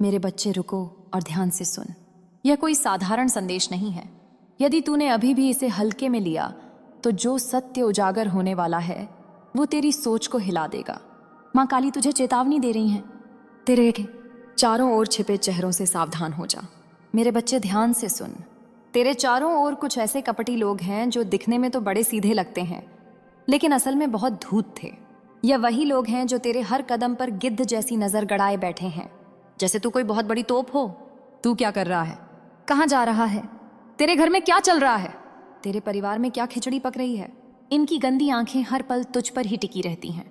मेरे बच्चे रुको और ध्यान से सुन। यह कोई साधारण संदेश नहीं है। यदि तूने अभी भी इसे हल्के में लिया तो जो सत्य उजागर होने वाला है वो तेरी सोच को हिला देगा। माँ काली तुझे चेतावनी दे रही हैं। तेरे चारों ओर छिपे चेहरों से सावधान हो जा। मेरे बच्चे ध्यान से सुन। तेरे चारों ओर कुछ ऐसे कपटी लोग हैं जो दिखने में तो बड़े सीधे लगते हैं लेकिन असल में बहुत धूत थे। यह वही लोग हैं जो तेरे हर कदम पर गिद्ध जैसी नजर गड़ाए बैठे हैं, जैसे तू कोई बहुत बड़ी तोप हो। तू क्या कर रहा है? कहाँ जा रहा है? तेरे घर में क्या चल रहा है? तेरे परिवार में क्या खिचड़ी पक रही है? इनकी गंदी आंखें हर पल तुझ पर ही टिकी रहती हैं,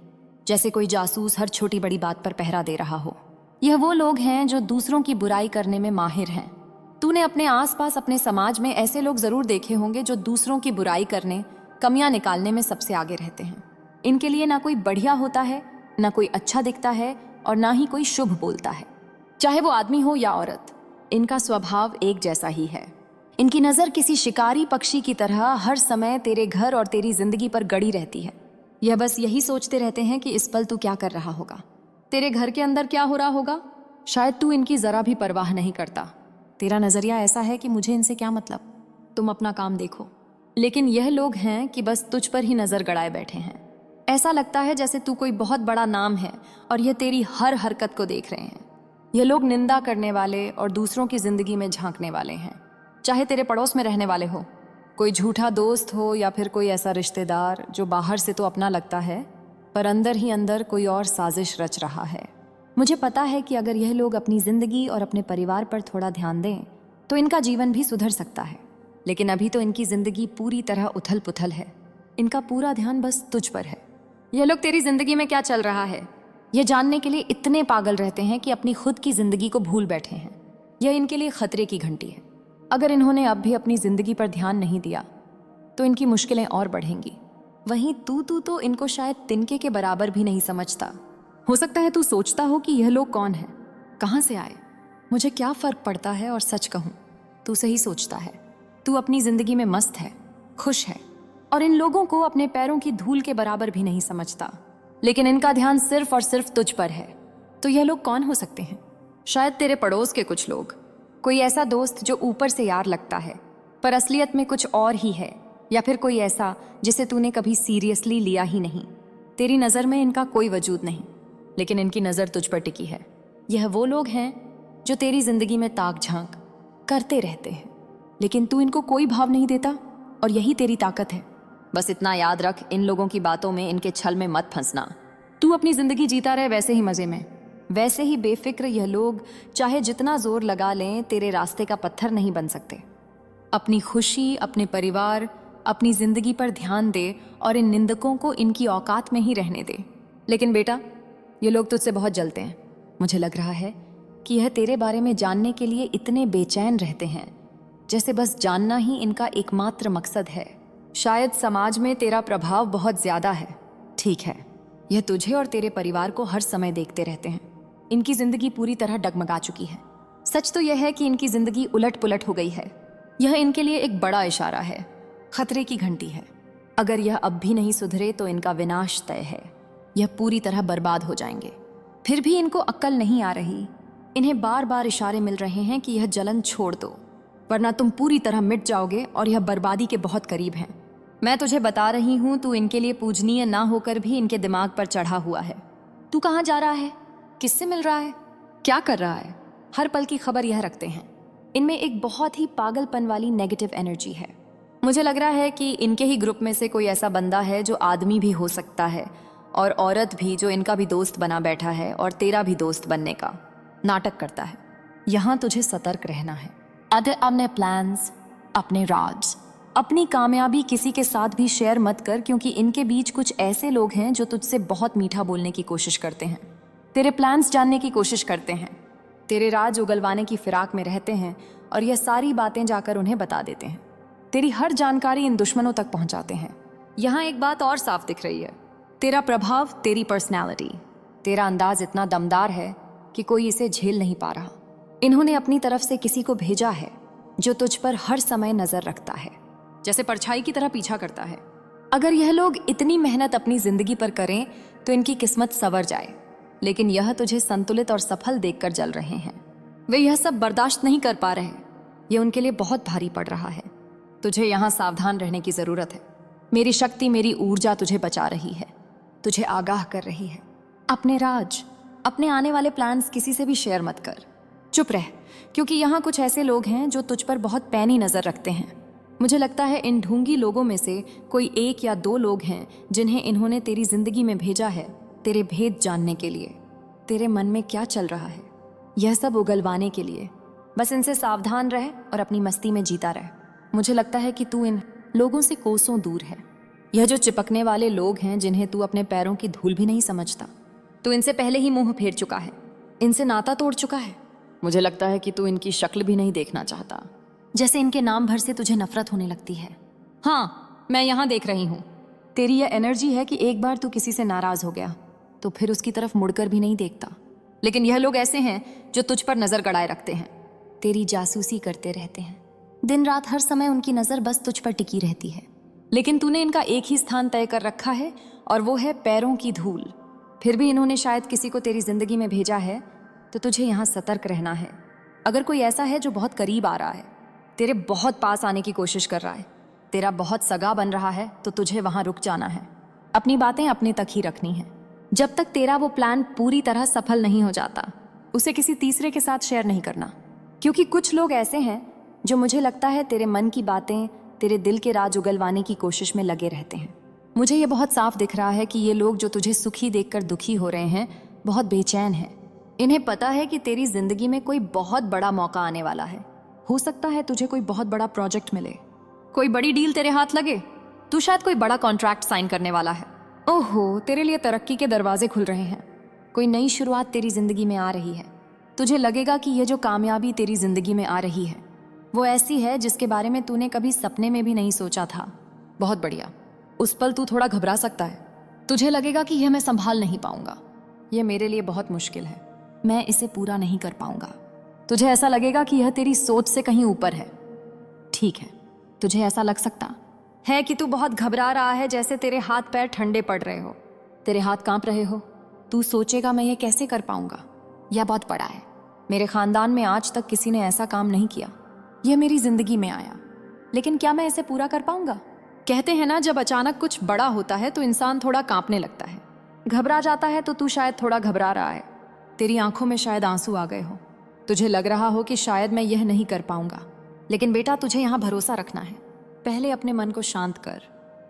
जैसे कोई जासूस हर छोटी बड़ी बात पर पहरा दे रहा हो। यह वो लोग हैं जो दूसरों की बुराई करने में माहिर हैं। तूने अपने आसपास अपने समाज में ऐसे लोग जरूर देखे होंगे जो दूसरों की बुराई करने, कमियां निकालने में सबसे आगे रहते हैं। इनके लिए ना कोई बढ़िया होता है, ना कोई अच्छा दिखता है और ना ही कोई शुभ बोलता है, चाहे वो आदमी हो या औरत। इनका स्वभाव एक जैसा ही है। इनकी नजर किसी शिकारी पक्षी की तरह हर समय तेरे घर और तेरी जिंदगी पर गड़ी रहती है। यह बस यही सोचते रहते हैं कि इस पल तू क्या कर रहा होगा, तेरे घर के अंदर क्या हो रहा होगा। शायद तू इनकी जरा भी परवाह नहीं करता। तेरा नजरिया ऐसा है कि मुझे इनसे क्या मतलब, तुम अपना काम देखो। लेकिन यह लोग हैं कि बस तुझ पर ही नजर गड़ाए बैठे हैं। ऐसा लगता है जैसे तू कोई बहुत बड़ा नाम है और यह तेरी हर हरकत को देख रहे हैं। यह लोग निंदा करने वाले और दूसरों की जिंदगी में झांकने वाले हैं, चाहे तेरे पड़ोस में रहने वाले हो, कोई झूठा दोस्त हो या फिर कोई ऐसा रिश्तेदार जो बाहर से तो अपना लगता है पर अंदर ही अंदर कोई और साजिश रच रहा है। मुझे पता है कि अगर यह लोग अपनी जिंदगी और अपने परिवार पर थोड़ा ध्यान दें तो इनका जीवन भी सुधर सकता है। लेकिन अभी तो इनकी जिंदगी पूरी तरह उथल पुथल है। इनका पूरा ध्यान बस तुझ पर है। यह लोग तेरी जिंदगी में क्या चल रहा है यह जानने के लिए इतने पागल रहते हैं कि अपनी खुद की जिंदगी को भूल बैठे हैं। यह इनके लिए खतरे की घंटी है। अगर इन्होंने अब भी अपनी जिंदगी पर ध्यान नहीं दिया तो इनकी मुश्किलें और बढ़ेंगी। वहीं तू तो इनको शायद तिनके के बराबर भी नहीं समझता। हो सकता है तू सोचता हो कि यह लोग कौन है, कहाँ से आए, मुझे क्या फर्क पड़ता है। और सच कहूं, तू सही सोचता है। तू अपनी जिंदगी में मस्त है, खुश है और इन लोगों को अपने पैरों की धूल के बराबर भी नहीं समझता। लेकिन इनका ध्यान सिर्फ और सिर्फ तुझ पर है। तो यह लोग कौन हो सकते हैं? शायद तेरे पड़ोस के कुछ लोग, कोई ऐसा दोस्त जो ऊपर से यार लगता है पर असलियत में कुछ और ही है, या फिर कोई ऐसा जिसे तूने कभी सीरियसली लिया ही नहीं। तेरी नज़र में इनका कोई वजूद नहीं लेकिन इनकी नज़र तुझ पर टिकी है। यह वो लोग हैं जो तेरी जिंदगी में ताक झांक करते रहते हैं लेकिन तू इनको कोई भाव नहीं देता और यही तेरी ताकत है। बस इतना याद रख, इन लोगों की बातों में, इनके छल में मत फंसना। तू अपनी जिंदगी जीता रहे वैसे ही मजे में, वैसे ही बेफिक्र। यह लोग चाहे जितना जोर लगा लें तेरे रास्ते का पत्थर नहीं बन सकते। अपनी खुशी, अपने परिवार, अपनी जिंदगी पर ध्यान दे और इन निंदकों को इनकी औकात में ही रहने दे। लेकिन बेटा, ये लोग तुझसे बहुत जलते हैं। मुझे लग रहा है कि यह तेरे बारे में जानने के लिए इतने बेचैन रहते हैं जैसे बस जानना ही इनका एकमात्र मकसद है। शायद समाज में तेरा प्रभाव बहुत ज्यादा है, ठीक है। यह तुझे और तेरे परिवार को हर समय देखते रहते हैं। इनकी जिंदगी पूरी तरह डगमगा चुकी है। सच तो यह है कि इनकी जिंदगी उलट पुलट हो गई है। यह इनके लिए एक बड़ा इशारा है, खतरे की घंटी है। अगर यह अब भी नहीं सुधरे तो इनका विनाश तय है। यह पूरी तरह बर्बाद हो जाएंगे। फिर भी इनको अक्ल नहीं आ रही। इन्हें बार बार इशारे मिल रहे हैं कि यह जलन छोड़ दो वरना तुम पूरी तरह मिट जाओगे और यह बर्बादी के बहुत करीब हैं। मैं तुझे बता रही हूं, तू इनके लिए पूजनीय ना होकर भी इनके दिमाग पर चढ़ा हुआ है। तू कहाँ जा रहा है, किससे मिल रहा है, क्या कर रहा है, हर पल की खबर यह रखते हैं। इनमें एक बहुत ही पागलपन वाली नेगेटिव एनर्जी है। मुझे लग रहा है कि इनके ही ग्रुप में से कोई ऐसा बंदा है जो आदमी भी हो सकता है और औरत भी, जो इनका भी दोस्त बना बैठा है और तेरा भी दोस्त बनने का नाटक करता है। यहाँ तुझे सतर्क रहना है। अपने प्लान्स, अपने राज, अपनी कामयाबी किसी के साथ भी शेयर मत कर, क्योंकि इनके बीच कुछ ऐसे लोग हैं जो तुझसे बहुत मीठा बोलने की कोशिश करते हैं, तेरे प्लान्स जानने की कोशिश करते हैं, तेरे राज उगलवाने की फिराक में रहते हैं और यह सारी बातें जाकर उन्हें बता देते हैं। तेरी हर जानकारी इन दुश्मनों तक पहुंचाते हैं। यहाँ एक बात और साफ दिख रही है, तेरा प्रभाव, तेरी पर्सनैलिटी, तेरा अंदाज इतना दमदार है कि कोई इसे झेल नहीं पा रहा। इन्होंने अपनी तरफ से किसी को भेजा है जो तुझ पर हर समय नजर रखता है, जैसे परछाई की तरह पीछा करता है। अगर यह लोग इतनी मेहनत अपनी जिंदगी पर करें तो इनकी किस्मत संवर जाए, लेकिन यह तुझे संतुलित और सफल देखकर जल रहे हैं। वे यह सब बर्दाश्त नहीं कर पा रहे। ये उनके लिए बहुत भारी पड़ रहा है। तुझे यहाँ सावधान रहने की जरूरत है। मेरी शक्ति, मेरी ऊर्जा तुझे बचा रही है, तुझे आगाह कर रही है। अपने राज, अपने आने वाले प्लान्स किसी से भी शेयर मत कर। चुप रह, क्योंकि यहाँ कुछ ऐसे लोग हैं जो तुझ पर बहुत पैनी नजर रखते हैं। मुझे लगता है इन ढूंगी लोगों में से कोई 1 या 2 लोग हैं जिन्हें इन्होंने तेरी जिंदगी में भेजा है, तेरे भेद जानने के लिए, तेरे मन में क्या चल रहा है, यह सब उगलवाने के लिए। बस इनसे सावधान रह और अपनी मस्ती में जीता रह। मुझे लगता है कि तू इन लोगों से कोसों दूर है। यह जो चिपकने वाले लोग हैं जिन्हें तू अपने पैरों की धूल भी नहीं समझता, तू इनसे पहले ही मुंह फेर चुका है, इनसे नाता तोड़ चुका है। मुझे लगता है कि तू इनकी शक्ल भी नहीं देखना चाहता, जैसे इनके नाम भर से तुझे नफरत होने लगती है। हाँ, मैं यहाँ देख रही हूँ। तेरी यह एनर्जी है कि एक बार तू किसी से नाराज हो गया तो फिर उसकी तरफ मुड़कर भी नहीं देखता। लेकिन यह लोग ऐसे हैं जो तुझ पर नजर गड़ाए रखते हैं, तेरी जासूसी करते रहते हैं। दिन रात हर समय उनकी नजर बस तुझ पर टिकी रहती है। लेकिन तूने इनका एक ही स्थान तय कर रखा है और वो है पैरों की धूल। फिर भी इन्होंने शायद किसी को तेरी जिंदगी में भेजा है, तो तुझे यहाँ सतर्क रहना है। अगर कोई ऐसा है जो बहुत करीब आ रहा है, तेरे बहुत पास आने की कोशिश कर रहा है, तेरा बहुत सगा बन रहा है, तो तुझे वहां रुक जाना है। अपनी बातें अपने तक ही रखनी है। जब तक तेरा वो प्लान पूरी तरह सफल नहीं हो जाता, उसे किसी तीसरे के साथ शेयर नहीं करना। क्योंकि कुछ लोग ऐसे हैं जो मुझे लगता है तेरे मन की बातें, तेरे दिल के राज उगलवाने की कोशिश में लगे रहते हैं। मुझे ये बहुत साफ दिख रहा है कि ये लोग जो तुझे सुखी देखकर दुखी हो रहे हैं, बहुत बेचैन हैं। इन्हें पता है कि तेरी जिंदगी में कोई बहुत बड़ा मौका आने वाला है। हो सकता है तुझे कोई बहुत बड़ा प्रोजेक्ट मिले, कोई बड़ी डील तेरे हाथ लगे, तू शायद कोई बड़ा कॉन्ट्रैक्ट साइन करने वाला है। ओहो, तेरे लिए तरक्की के दरवाजे खुल रहे हैं। कोई नई शुरुआत तेरी जिंदगी में आ रही है। तुझे लगेगा कि यह जो कामयाबी तेरी जिंदगी में आ रही है वो ऐसी है जिसके बारे में तूने कभी सपने में भी नहीं सोचा था। बहुत बढ़िया। उस पल तू थोड़ा घबरा सकता है। तुझे लगेगा कि यह मैं संभाल नहीं पाऊंगा, यह मेरे लिए बहुत मुश्किल है, मैं इसे पूरा नहीं कर पाऊंगा। तुझे ऐसा लगेगा कि यह तेरी सोच से कहीं ऊपर है। ठीक है, तुझे ऐसा लग सकता है कि तू बहुत घबरा रहा है, जैसे तेरे हाथ पैर ठंडे पड़ रहे हो, तेरे हाथ कांप रहे हो। तू सोचेगा मैं ये कैसे कर पाऊंगा, यह बहुत बड़ा है। मेरे खानदान में आज तक किसी ने ऐसा काम नहीं किया, यह मेरी जिंदगी में आया, लेकिन क्या मैं इसे पूरा कर पाऊंगा? कहते हैं ना, जब अचानक कुछ बड़ा होता है तो इंसान थोड़ा कांपने लगता है, घबरा जाता है। तो तू शायद थोड़ा घबरा रहा है, तेरी आंखों में शायद आंसू आ गए हो। तुझे लग रहा हो कि शायद मैं यह नहीं कर पाऊंगा। लेकिन बेटा, तुझे यहाँ भरोसा रखना है। पहले अपने मन को शांत कर,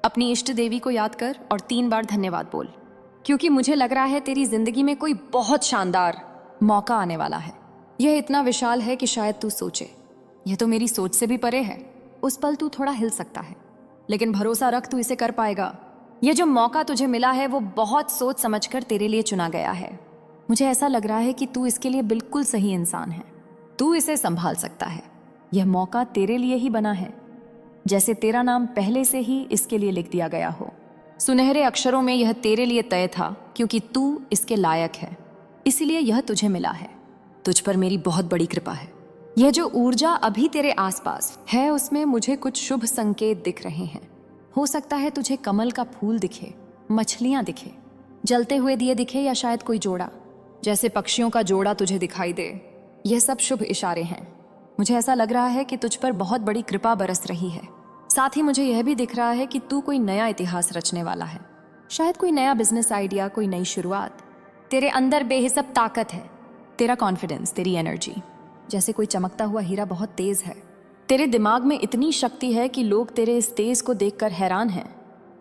अपनी इष्ट देवी को याद कर और 3 बार धन्यवाद बोल, क्योंकि मुझे लग रहा है तेरी जिंदगी में कोई बहुत शानदार मौका आने वाला है। यह इतना विशाल है कि शायद तू सोचे, यह तो मेरी सोच से भी परे है। उस पल तू थोड़ा हिल सकता है, लेकिन भरोसा रख, तू इसे कर पाएगा। यह जो मौका तुझे मिला है वो बहुत सोच समझकर तेरे लिए चुना गया है। मुझे ऐसा लग रहा है कि तू इसके लिए बिल्कुल सही इंसान है। तू इसे संभाल सकता है। यह मौका तेरे लिए ही बना है, जैसे तेरा नाम पहले से ही इसके लिए लिख दिया गया हो। सुनहरे अक्षरों में यह तेरे लिए तय था, क्योंकि तू इसके लायक है, इसीलिए यह तुझे मिला है। तुझ पर मेरी बहुत बड़ी कृपा है। यह जो ऊर्जा अभी तेरे आसपास है, उसमें मुझे कुछ शुभ संकेत दिख रहे हैं। हो सकता है तुझे कमल का फूल दिखे, मछलियां दिखे, जलते हुए दिए दिखे, या शायद कोई जोड़ा, जैसे पक्षियों का जोड़ा तुझे दिखाई दे। यह सब शुभ इशारे हैं। मुझे ऐसा लग रहा है कि तुझ पर बहुत बड़ी कृपा बरस रही है। साथ ही मुझे यह भी दिख रहा है कि तू कोई नया इतिहास रचने वाला है, शायद कोई नया बिजनेस आइडिया, कोई नई शुरुआत। तेरे अंदर बेहिसाब ताकत है, तेरा कॉन्फिडेंस, तेरी एनर्जी जैसे कोई चमकता हुआ हीरा बहुत तेज है। तेरे दिमाग में इतनी शक्ति है कि लोग तेरे इस तेज को देखकर हैरान हैं।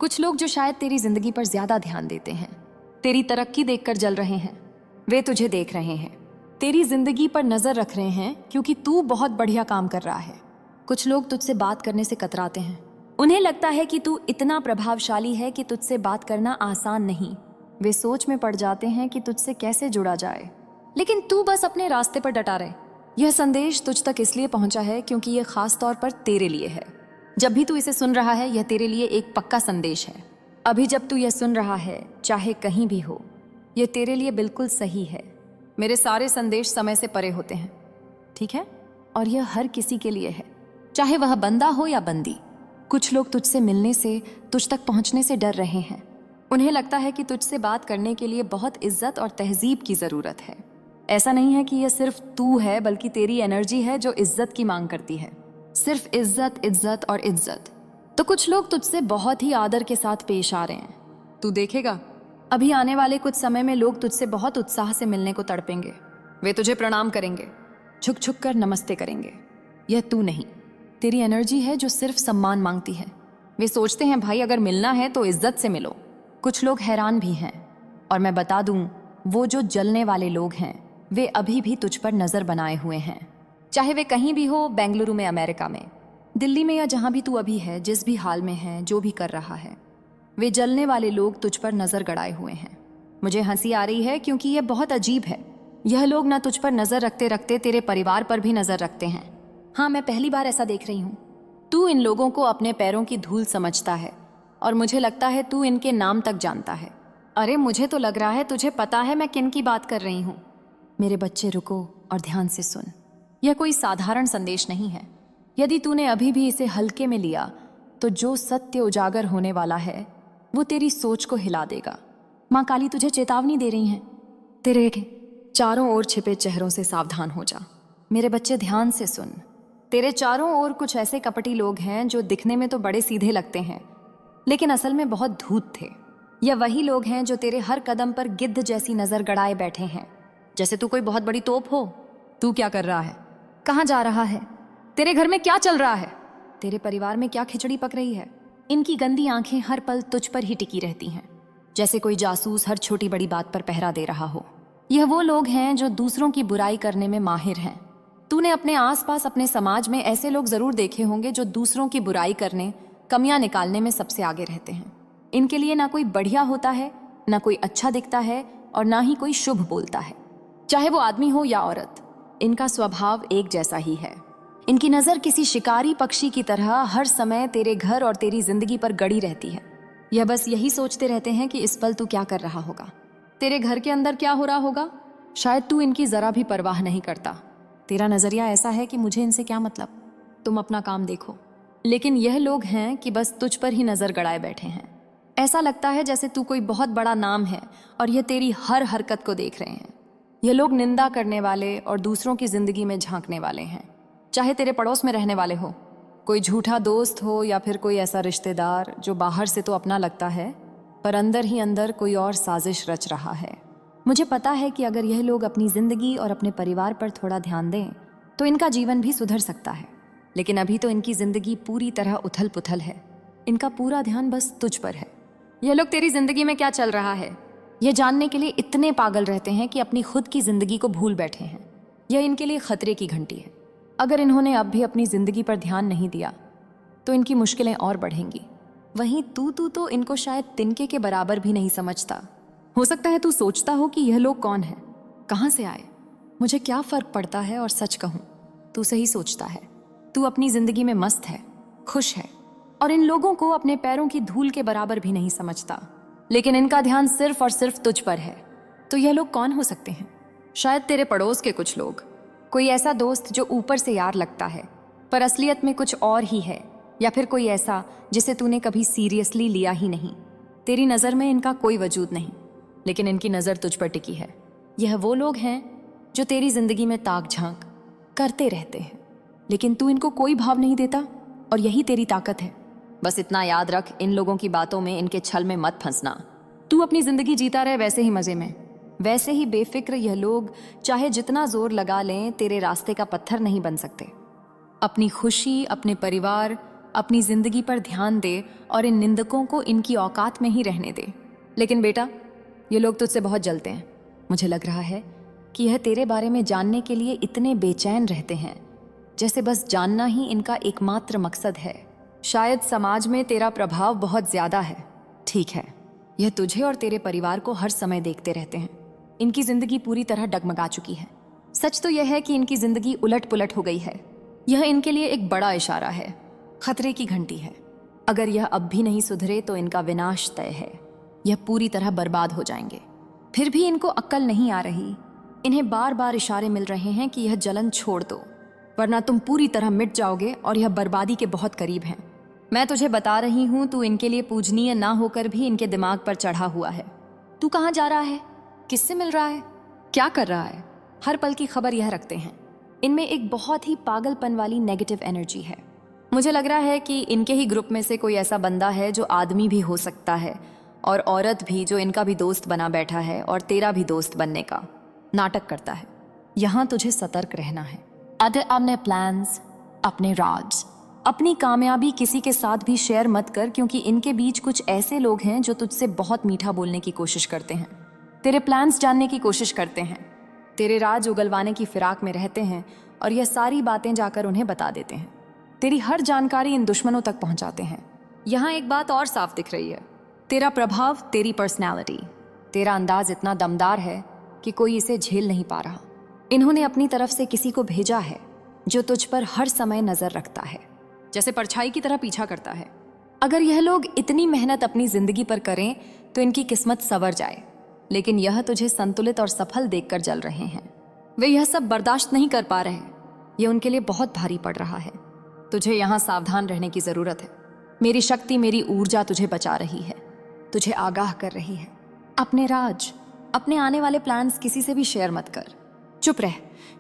कुछ लोग जो शायद तेरी जिंदगी पर ज्यादा ध्यान देते हैं, तेरी तरक्की देखकर जल रहे हैं, वे तुझे देख रहे हैं, तेरी जिंदगी पर नजर रख रहे हैं, क्योंकि तू बहुत बढ़िया काम कर रहा है। कुछ लोग तुझसे बात करने से कतराते हैं। उन्हें लगता है कि तू इतना प्रभावशाली है कि तुझसे बात करना आसान नहीं। वे सोच में पड़ जाते हैं कि तुझसे कैसे जुड़ा जाए, लेकिन तू बस अपने रास्ते पर डटा रहे। यह संदेश तुझ तक इसलिए पहुंचा है क्योंकि यह खास तौर पर तेरे लिए है। जब भी तू इसे सुन रहा है, यह तेरे लिए एक पक्का संदेश है। अभी जब तू यह सुन रहा है, चाहे कहीं भी हो, यह तेरे लिए बिल्कुल सही है। मेरे सारे संदेश समय से परे होते हैं, ठीक है? और यह हर किसी के लिए है, चाहे वह बंदा हो या बंदी। कुछ लोग तुझसे मिलने से, तुझ तक पहुंचने से डर रहे हैं। उन्हें लगता है कि तुझसे बात करने के लिए बहुत इज्जत और तहजीब की जरूरत है। ऐसा नहीं है कि यह सिर्फ तू है, बल्कि तेरी एनर्जी है जो इज्जत की मांग करती है। सिर्फ इज्जत, इज्जत और इज्जत। तो कुछ लोग तुझसे बहुत ही आदर के साथ पेश आ रहे हैं। तू देखेगा, अभी आने वाले कुछ समय में लोग तुझसे बहुत उत्साह से मिलने को तड़पेंगे। वे तुझे प्रणाम करेंगे, झुक झुक कर नमस्ते करेंगे। यह तू नहीं, तेरी एनर्जी है जो सिर्फ सम्मान मांगती है। वे सोचते हैं भाई अगर मिलना है तो इज्जत से मिलो। कुछ लोग हैरान भी हैं, और मैं बता दूं, वो जो जलने वाले लोग हैं वे अभी भी तुझ पर नजर बनाए हुए हैं। चाहे वे कहीं भी हो, बेंगलुरु में, अमेरिका में, दिल्ली में, या जहां भी तू अभी है, जिस भी हाल में है, जो भी कर रहा है, वे जलने वाले लोग तुझ पर नजर गड़ाए हुए हैं। मुझे हंसी आ रही है क्योंकि यह बहुत अजीब है। यह लोग ना तुझ पर नजर रखते रखते तेरे परिवार पर भी नजर रखते हैं। हाँ, मैं पहली बार ऐसा देख रही हूँ। तू इन लोगों को अपने पैरों की धूल समझता है, और मुझे लगता है तू इनके नाम तक जानता है। अरे मुझे तो लग रहा है तुझे पता है मैं किन की बात कर रही हूँ। मेरे बच्चे, रुको और ध्यान से सुन। यह कोई साधारण संदेश नहीं है। यदि तूने अभी भी इसे हल्के में लिया तो जो सत्य उजागर होने वाला है वो तेरी सोच को हिला देगा। माँ काली तुझे चेतावनी दे रही हैं। तेरे चारों ओर छिपे चेहरों से सावधान हो जा। मेरे बच्चे, ध्यान से सुन। तेरे चारों ओर कुछ ऐसे कपटी लोग हैं जो दिखने में तो बड़े सीधे लगते हैं, लेकिन असल में बहुत धूत थे। यह वही लोग हैं जो तेरे हर कदम पर गिद्ध जैसी नजर गड़ाए बैठे हैं, जैसे तू कोई बहुत बड़ी तोप हो। तू क्या कर रहा है? कहाँ जा रहा है? तेरे घर में क्या चल रहा है? तेरे परिवार में क्या खिचड़ी पक रही है? इनकी गंदी आंखें हर पल तुझ पर ही टिकी रहती हैं, जैसे कोई जासूस हर छोटी बड़ी बात पर पहरा दे रहा हो। यह वो लोग हैं जो दूसरों की बुराई करने में माहिर हैं। तूने अपने आसपास, अपने समाज में ऐसे लोग जरूर देखे होंगे जो दूसरों की बुराई करने, कमियां निकालने में सबसे आगे रहते हैं। इनके लिए ना कोई बढ़िया होता है, ना कोई अच्छा दिखता है, और ना ही कोई शुभ बोलता है, चाहे वो आदमी हो या औरत। इनका स्वभाव एक जैसा ही है। इनकी नजर किसी शिकारी पक्षी की तरह हर समय तेरे घर और तेरी जिंदगी पर गड़ी रहती है। यह बस यही सोचते रहते हैं कि इस पल तू क्या कर रहा होगा, तेरे घर के अंदर क्या हो रहा होगा। शायद तू इनकी जरा भी परवाह नहीं करता। तेरा नजरिया ऐसा है कि मुझे इनसे क्या मतलब, तुम अपना काम देखो। लेकिन यह लोग हैं कि बस तुझ पर ही नजर गड़ाए बैठे हैं। ऐसा लगता है जैसे तू कोई बहुत बड़ा नाम है और यह तेरी हर हरकत को देख रहे हैं। यह लोग निंदा करने वाले और दूसरों की जिंदगी में झांकने वाले हैं, चाहे तेरे पड़ोस में रहने वाले हो, कोई झूठा दोस्त हो, या फिर कोई ऐसा रिश्तेदार जो बाहर से तो अपना लगता है पर अंदर ही अंदर कोई और साजिश रच रहा है। मुझे पता है कि अगर यह लोग अपनी जिंदगी और अपने परिवार पर थोड़ा ध्यान दें तो इनका जीवन भी सुधर सकता है। लेकिन अभी तो इनकी जिंदगी पूरी तरह उथल पुथल है। इनका पूरा ध्यान बस तुझ पर है। यह लोग तेरी जिंदगी में क्या चल रहा है यह जानने के लिए इतने पागल रहते हैं कि अपनी खुद की जिंदगी को भूल बैठे हैं। यह इनके लिए खतरे की घंटी है। अगर इन्होंने अब भी अपनी जिंदगी पर ध्यान नहीं दिया तो इनकी मुश्किलें और बढ़ेंगी। वहीं तू तो इनको शायद तिनके के बराबर भी नहीं समझता। हो सकता है तू सोचता हो कि यह लोग कौन है, कहाँ से आए, मुझे क्या फर्क पड़ता है। और सच कहूं, तू सही सोचता है। तू अपनी जिंदगी में मस्त है, खुश है, और इन लोगों को अपने पैरों की धूल के बराबर भी नहीं समझता। लेकिन इनका ध्यान सिर्फ और सिर्फ तुझ पर है। तो यह लोग कौन हो सकते हैं? शायद तेरे पड़ोस के कुछ लोग, कोई ऐसा दोस्त जो ऊपर से यार लगता है पर असलियत में कुछ और ही है, या फिर कोई ऐसा जिसे तूने कभी सीरियसली लिया ही नहीं। तेरी नज़र में इनका कोई वजूद नहीं, लेकिन इनकी नज़र तुझ पर टिकी है। यह वो लोग हैं जो तेरी जिंदगी में ताक झांक करते रहते हैं, लेकिन तू इनको कोई भाव नहीं देता, और यही तेरी ताकत है। बस इतना याद रख, इन लोगों की बातों में, इनके छल में मत फंसना। तू अपनी जिंदगी जीता रहे वैसे ही मजे में, वैसे ही बेफिक्र। यह लोग चाहे जितना जोर लगा लें तेरे रास्ते का पत्थर नहीं बन सकते। अपनी खुशी, अपने परिवार, अपनी जिंदगी पर ध्यान दे और इन निंदकों को इनकी औकात में ही रहने दे। लेकिन बेटा, ये लोग तुझसे बहुत जलते हैं। मुझे लग रहा है कि यह तेरे बारे में जानने के लिए इतने बेचैन रहते हैं, जैसे बस जानना ही इनका एकमात्र मकसद है। शायद समाज में तेरा प्रभाव बहुत ज्यादा है। ठीक है, यह तुझे और तेरे परिवार को हर समय देखते रहते हैं। इनकी जिंदगी पूरी तरह डगमगा चुकी है। सच तो यह है कि इनकी जिंदगी उलट पुलट हो गई है। यह इनके लिए एक बड़ा इशारा है, खतरे की घंटी है। अगर यह अब भी नहीं सुधरे तो इनका विनाश तय है। यह पूरी तरह बर्बाद हो जाएंगे। फिर भी इनको अक्ल नहीं आ रही। इन्हें बार बार इशारे मिल रहे हैं कि यह जलन छोड़ दो, वरना तुम पूरी तरह मिट जाओगे और यह बर्बादी के बहुत करीब हैं। मैं तुझे बता रही हूं, तू इनके लिए पूजनीय ना होकर भी इनके दिमाग पर चढ़ा हुआ है। तू कहाँ जा रहा है? किससे मिल रहा है? क्या कर रहा है? हर पल की खबर यह रखते हैं। इनमें एक बहुत ही पागलपन वाली नेगेटिव एनर्जी है। मुझे लग रहा है कि इनके ही ग्रुप में से कोई ऐसा बंदा है जो आदमी भी हो सकता है और औरत भी, जो इनका भी दोस्त बना बैठा है और तेरा भी दोस्त बनने का नाटक करता है। यहाँ तुझे सतर्क रहना है। अपने प्लान्स, अपने राज, अपनी कामयाबी किसी के साथ भी शेयर मत कर, क्योंकि इनके बीच कुछ ऐसे लोग हैं जो तुझसे बहुत मीठा बोलने की कोशिश करते हैं, तेरे प्लान्स जानने की कोशिश करते हैं, तेरे राज उगलवाने की फिराक में रहते हैं और यह सारी बातें जाकर उन्हें बता देते हैं। तेरी हर जानकारी इन दुश्मनों तक पहुंचाते हैं। यहाँ एक बात और साफ दिख रही है, तेरा प्रभाव, तेरी पर्सनैलिटी, तेरा अंदाज इतना दमदार है कि कोई इसे झेल नहीं पा रहा। इन्होंने अपनी तरफ से किसी को भेजा है जो तुझ पर हर समय नजर रखता है, जैसे परछाई की तरह पीछा करता है। अगर यह लोग इतनी मेहनत अपनी जिंदगी पर करें तो इनकी किस्मत संवर जाए, लेकिन यह तुझे संतुलित और सफल देखकर जल रहे हैं। वे यह सब बर्दाश्त नहीं कर पा रहे। यह उनके लिए बहुत भारी पड़ रहा है। तुझे यहाँ सावधान रहने की जरूरत है। मेरी शक्ति, मेरी ऊर्जा तुझे बचा रही है, तुझे आगाह कर रही है। अपने राज, अपने आने वाले प्लान्स किसी से भी शेयर मत कर। चुप रह,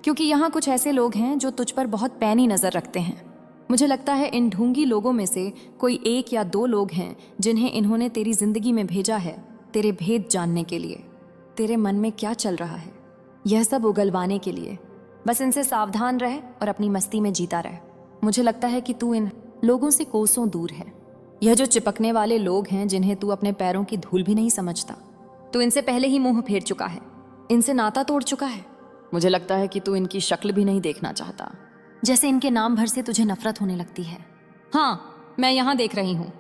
क्योंकि यहाँ कुछ ऐसे लोग हैं जो तुझ पर बहुत पैनी नजर रखते हैं। मुझे लगता है इन ढूंगी लोगों में से कोई 1 या 2 लोग हैं जिन्हें इन्होंने तेरी जिंदगी में भेजा है, तेरे भेद जानने के लिए, तेरे मन में क्या चल रहा है, यह सब उगलवाने के लिए। बस इनसे सावधान रह और अपनी मस्ती में जीता रह। मुझे लगता है कि तू इन लोगों से कोसों दूर है। यह जो चिपकने वाले लोग हैं जिन्हें तू अपने पैरों की धूल भी नहीं समझता, तू इनसे पहले ही मुंह फेर चुका है, इनसे नाता तोड़ चुका है। मुझे लगता है कि तू इनकी शक्ल भी नहीं देखना चाहता, जैसे इनके नाम भर से तुझे नफरत होने लगती है। हाँ, मैं यहाँ देख रही हूँ।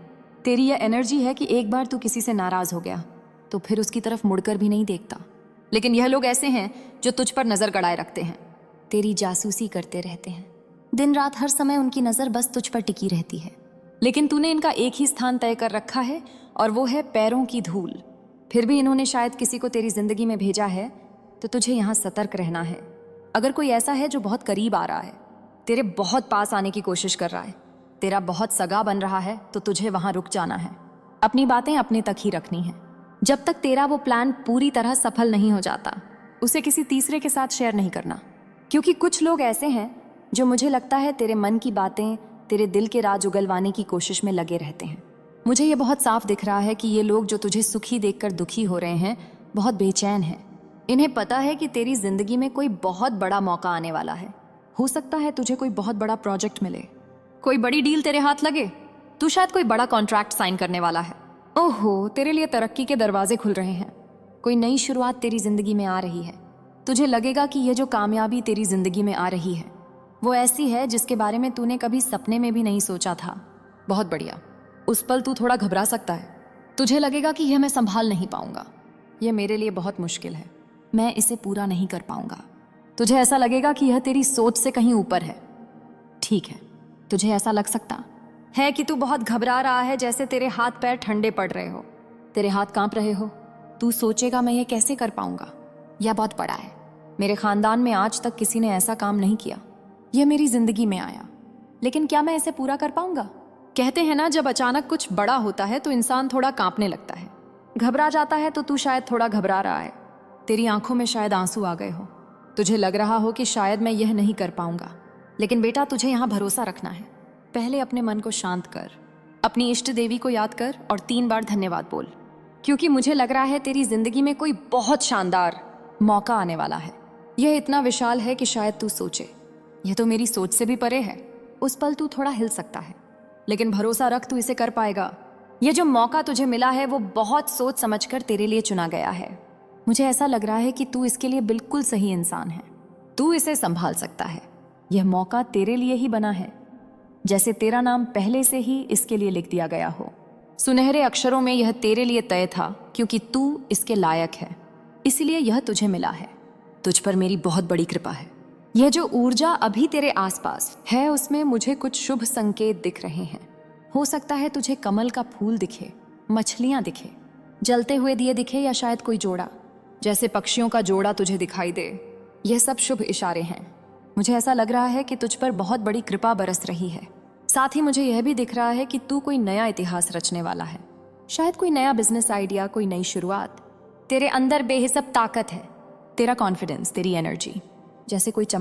तेरी यह एनर्जी है कि एक बार तू किसी से नाराज हो गया तो फिर उसकी तरफ मुड़कर भी नहीं देखता। लेकिन यह लोग ऐसे हैं जो तुझ पर नजर गड़ाए रखते हैं, तेरी जासूसी करते रहते हैं। दिन रात हर समय उनकी नजर बस तुझ पर टिकी रहती है। लेकिन तूने इनका एक ही स्थान तय कर रखा है और वो है पैरों की धूल। फिर भी इन्होंने शायद किसी को तेरी जिंदगी में भेजा है, तो तुझे यहाँ सतर्क रहना है। अगर कोई ऐसा है जो बहुत करीब आ रहा है, तेरे बहुत पास आने की कोशिश कर रहा है, तेरा बहुत सगा बन रहा है, तो तुझे वहां रुक जाना है। अपनी बातें अपने तक ही रखनी है। जब तक तेरा वो प्लान पूरी तरह सफल नहीं हो जाता, उसे किसी तीसरे के साथ शेयर नहीं करना, क्योंकि कुछ लोग ऐसे हैं जो मुझे लगता है तेरे मन की बातें, तेरे दिल के राज उगलवाने की कोशिश में लगे रहते हैं। मुझे ये बहुत साफ दिख रहा है कि ये लोग जो तुझे सुखी देखकर दुखी हो रहे हैं, बहुत बेचैन हैं। इन्हें पता है कि तेरी जिंदगी में कोई बहुत बड़ा मौका आने वाला है। हो सकता है तुझे कोई बहुत बड़ा प्रोजेक्ट मिले, कोई बड़ी डील तेरे हाथ लगे, तू शायद कोई बड़ा कॉन्ट्रैक्ट साइन करने वाला है। ओहो, तेरे लिए तरक्की के दरवाजे खुल रहे हैं। कोई नई शुरुआत तेरी जिंदगी में आ रही है। तुझे लगेगा कि यह जो कामयाबी तेरी जिंदगी में आ रही है वो ऐसी है जिसके बारे में तूने कभी सपने में भी नहीं सोचा था। बहुत बढ़िया। उस पल तू थोड़ा घबरा सकता है। तुझे लगेगा कि यह मैं संभाल नहीं पाऊंगा, यह मेरे लिए बहुत मुश्किल है, मैं इसे पूरा नहीं कर पाऊंगा। तुझे ऐसा लगेगा कि यह तेरी सोच से कहीं ऊपर है। ठीक है, तुझे ऐसा लग सकता है कि तू बहुत घबरा रहा है, जैसे तेरे हाथ पैर ठंडे पड़ रहे हो, तेरे हाथ कांप रहे हो। तू सोचेगा मैं ये कैसे कर पाऊंगा, यह बहुत बड़ा है, मेरे खानदान में आज तक किसी ने ऐसा काम नहीं किया, यह मेरी जिंदगी में आया, लेकिन क्या मैं इसे पूरा कर पाऊंगा। कहते हैं ना, जब अचानक कुछ बड़ा होता है तो इंसान थोड़ा कांपने लगता है, घबरा जाता है। तो तू शायद थोड़ा घबरा रहा है, तेरी आंखों में शायद आंसू आ गए हो, तुझे लग रहा हो कि शायद मैं यह नहीं कर पाऊंगा। लेकिन बेटा, तुझे यहाँ भरोसा रखना है। पहले अपने मन को शांत कर, अपनी इष्ट देवी को याद कर और 3 बार धन्यवाद बोल, क्योंकि मुझे लग रहा है तेरी जिंदगी में कोई बहुत शानदार मौका आने वाला है। यह इतना विशाल है कि शायद तू सोचे, यह तो मेरी सोच से भी परे है। उस पल तू थोड़ा हिल सकता है, लेकिन भरोसा रख, तू इसे कर पाएगा। यह जो मौका तुझे मिला है वो बहुत सोच समझकर तेरे लिए चुना गया है। मुझे ऐसा लग रहा है कि तू इसके लिए बिल्कुल सही इंसान है। तू इसे संभाल सकता है। यह मौका तेरे लिए ही बना है, जैसे तेरा नाम पहले से ही इसके लिए लिख दिया गया हो। सुनहरे अक्षरों में यह तेरे लिए तय था, क्योंकि तू इसके लायक है, इसलिए यह तुझे मिला है। तुझ पर मेरी बहुत बड़ी कृपा है। यह जो ऊर्जा अभी तेरे आसपास है, उसमें मुझे कुछ शुभ संकेत दिख रहे हैं। हो सकता है तुझे कमल का फूल दिखे, मछलियां दिखे, जलते हुए दिए दिखे, या शायद कोई जोड़ा, जैसे पक्षियों का जोड़ा तुझे दिखाई दे। यह सब शुभ इशारे हैं। मुझे ऐसा लग रहा है कि तुझ पर बहुत बड़ी कृपा बरस रही है। साथ ही मुझे यह भी दिख रहा है कि तू कोई नया इतिहास रचने वाला है, शायद कोई नया बिजनेस आइडिया, कोई नई शुरुआत। तेरे अंदर बेहिसाब ताकत है, तेरा कॉन्फिडेंस, तेरी एनर्जी। जैसे कोई चमक